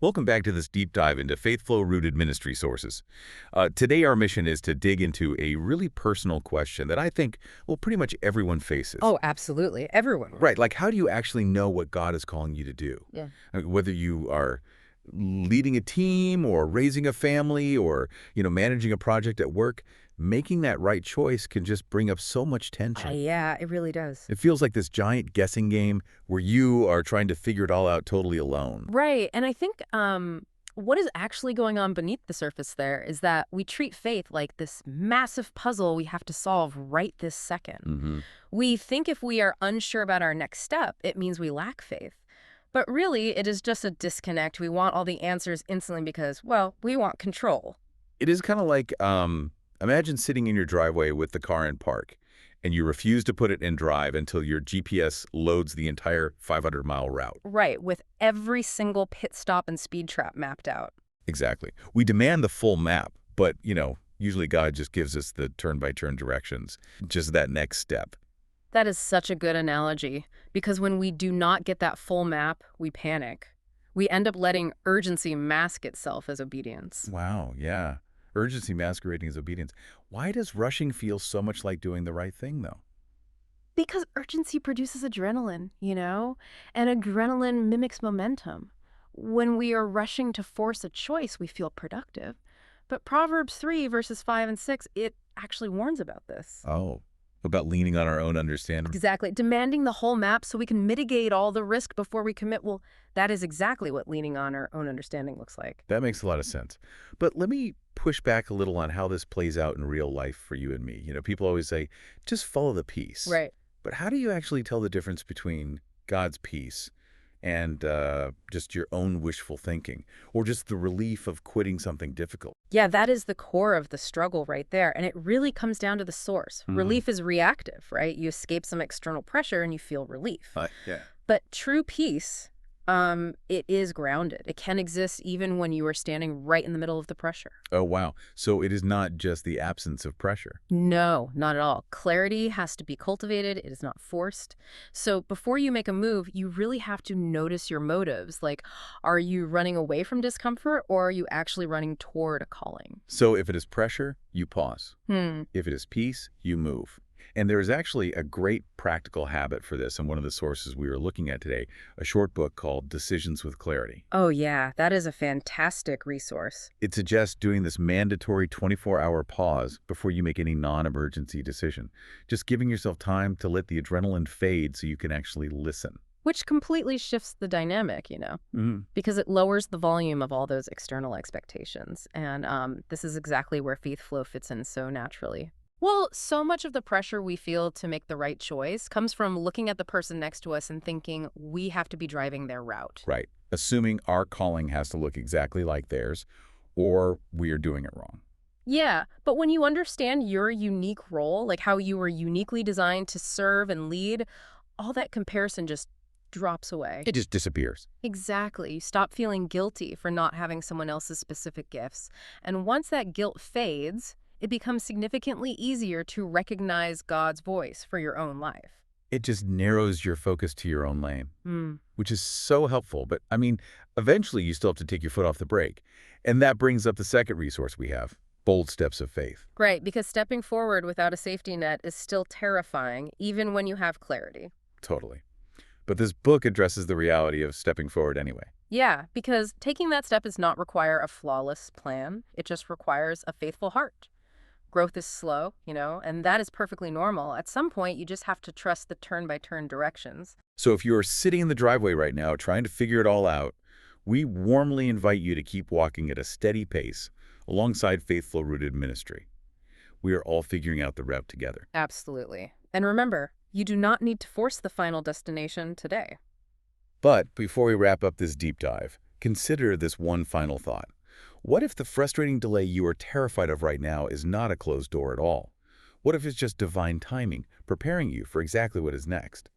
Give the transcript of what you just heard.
Welcome back to this deep dive into FaithFlow Rooted Ministry sources. Today our mission is to dig into a really personal question that I think, well, pretty much everyone faces. Oh, absolutely. Everyone would. Right, like how do you actually know what God is calling you to do? Yeah. I mean, whether you are leading a team or raising a family or, managing a project at work, making that right choice can just bring up so much tension. Yeah, it really does. It feels like this giant guessing game where you are trying to figure it all out totally alone. Right. And I think what is actually going on beneath the surface there is that we treat faith like this massive puzzle we have to solve right this second. Mm-hmm. We think if we are unsure about our next step, it means we lack faith. But really, it is just a disconnect. We want all the answers instantly because, well, we want control. It is kind of like, imagine sitting in your driveway with the car in park, and you refuse to put it in drive until your GPS loads the entire 500-mile route. Right, with every single pit stop and speed trap mapped out. Exactly. We demand the full map, but, usually God just gives us the turn-by-turn directions, just that next step. That is such a good analogy, because when we do not get that full map, we panic. We end up letting urgency mask itself as obedience. Wow, yeah. Urgency masquerading as obedience. Why does rushing feel so much like doing the right thing, though? Because urgency produces adrenaline, and adrenaline mimics momentum. When we are rushing to force a choice, we feel productive. But Proverbs 3, verses 5 and 6, it actually warns about this. Oh, about leaning on our own understanding. Exactly. Demanding the whole map so we can mitigate all the risk before we commit. Well, that is exactly what leaning on our own understanding looks like. That makes a lot of sense. But let me push back a little on how this plays out in real life for you and me. People always say, just follow the peace. Right. But how do you actually tell the difference between God's peace and just your own wishful thinking, or just the relief of quitting something difficult? Yeah, that is the core of the struggle right there. And it really comes down to the source. Relief is reactive, right? You escape some external pressure and you feel relief. Yeah. But true peace, it is grounded. It can exist even when you are standing right in the middle of the pressure. Oh, wow. So it is not just the absence of pressure. No, not at all. Clarity has to be cultivated. It is not forced. So before you make a move, you really have to notice your motives. Like, are you running away from discomfort or are you actually running toward a calling? So if it is pressure, you pause. Hmm. If it is peace, you move. And there is actually a great practical habit for this in one of the sources we were looking at today, a short book called Decisions with Clarity. Oh, yeah, that is a fantastic resource. It suggests doing this mandatory 24-hour pause before you make any non-emergency decision, just giving yourself time to let the adrenaline fade so you can actually listen. Which completely shifts the dynamic, because it lowers the volume of all those external expectations. And this is exactly where faith flow fits in so naturally. Well, so much of the pressure we feel to make the right choice comes from looking at the person next to us and thinking we have to be driving their route. Right. Assuming our calling has to look exactly like theirs, or we are doing it wrong. Yeah, but when you understand your unique role, like how you were uniquely designed to serve and lead, all that comparison just drops away. It just disappears. Exactly. You stop feeling guilty for not having someone else's specific gifts. And once that guilt fades, it becomes significantly easier to recognize God's voice for your own life. It just narrows your focus to your own lane, which is so helpful. But, eventually you still have to take your foot off the brake. And that brings up the second resource we have, bold steps of faith. Right, because stepping forward without a safety net is still terrifying, even when you have clarity. Totally. But this book addresses the reality of stepping forward anyway. Yeah, because taking that step does not require a flawless plan. It just requires a faithful heart. Growth is slow, and that is perfectly normal. At some point, you just have to trust the turn-by-turn directions. So if you're sitting in the driveway right now trying to figure it all out, we warmly invite you to keep walking at a steady pace alongside FaithFlow Rooted Ministry. We are all figuring out the route together. Absolutely. And remember, you do not need to force the final destination today. But before we wrap up this deep dive, consider this one final thought. What if the frustrating delay you are terrified of right now is not a closed door at all? What if it's just divine timing, preparing you for exactly what is next?